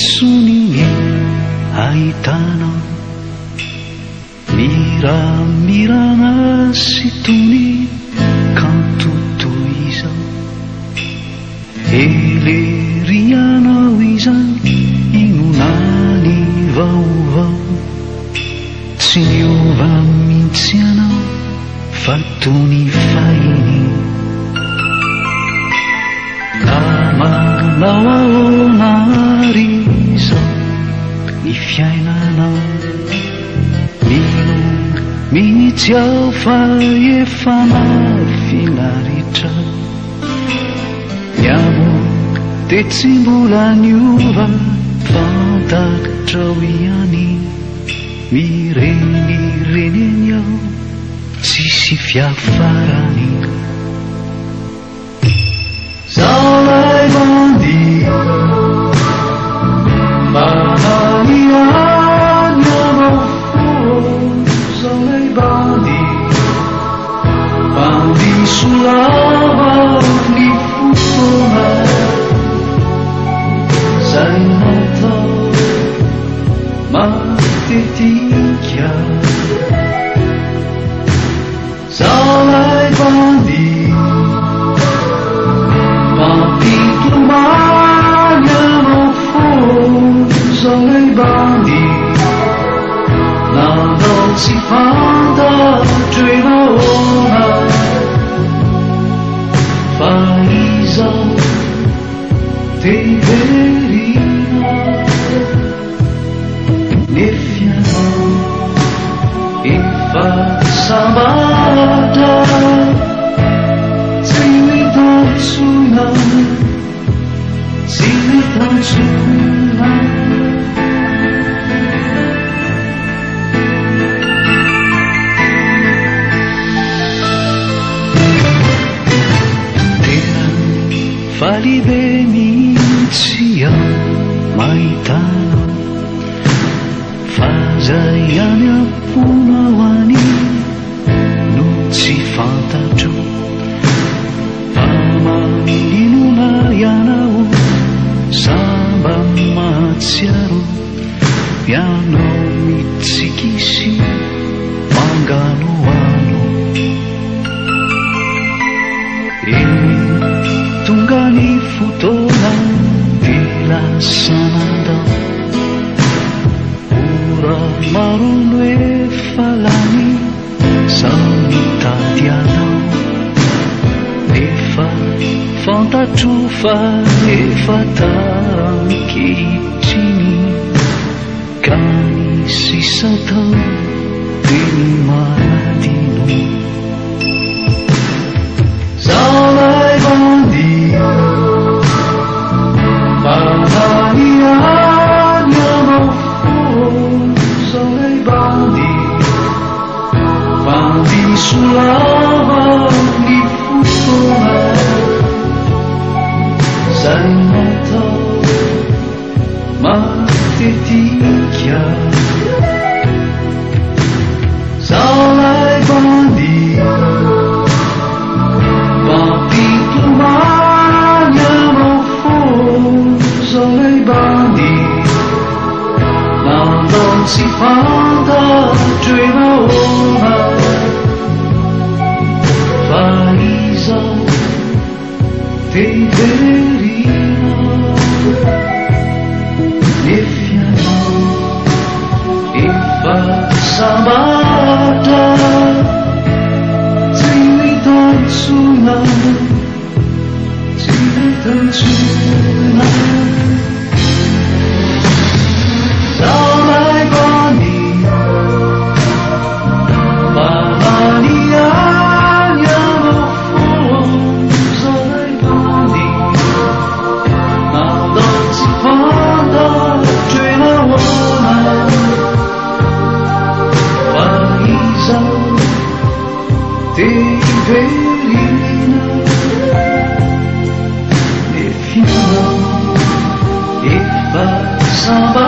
soniny ahitana miramirana sy tony kanto toy izao elerianao izany inonany vaovao tsy niova mihitsy anao fa tony fahiny namanao ahoana ary izao ny fiainanao mihitsy aho fa efa mahafinaritra miamo de tsy mbola niova fantatrao ihany mirenireny aho tsisy fiafarany zaho lay bandia mananiany anao fo zaho lay bandia solava ny fotona zay natao matetika zaho lay bandia mampitomany anao fo zaho lay bandia nanao tsy fantatro enaona fa izao teverina nefianao efa sambatra tsy mitantsona tsy mitantsona falibe mihitsy aho mahitana fa zay any ampona ho any no tsy fantatro fa maninona ianao samba mahatsiaro ianao mitsikisy manganoano tonga ny fotoana de lasanandao ora marono efa lany zaho mitady anao nefa fantatro fa efa tankehitriny ka ny sisa tao de ny manadino zaho lay bandia mananiany anao fo zaho lay bandia solava ny fotona zay natao matetika zaho lay bandia mampitomany anao fo zaho lay bandia nanao tsy fantatro enaona fa izao teverina nefianao efa sambatra tsy mitantsona tsy mitantsona zaho lay bandia mananiany anao fo zaho lay bandia nanao tsy fantatro enaona fa izao teverina nefianao efa samba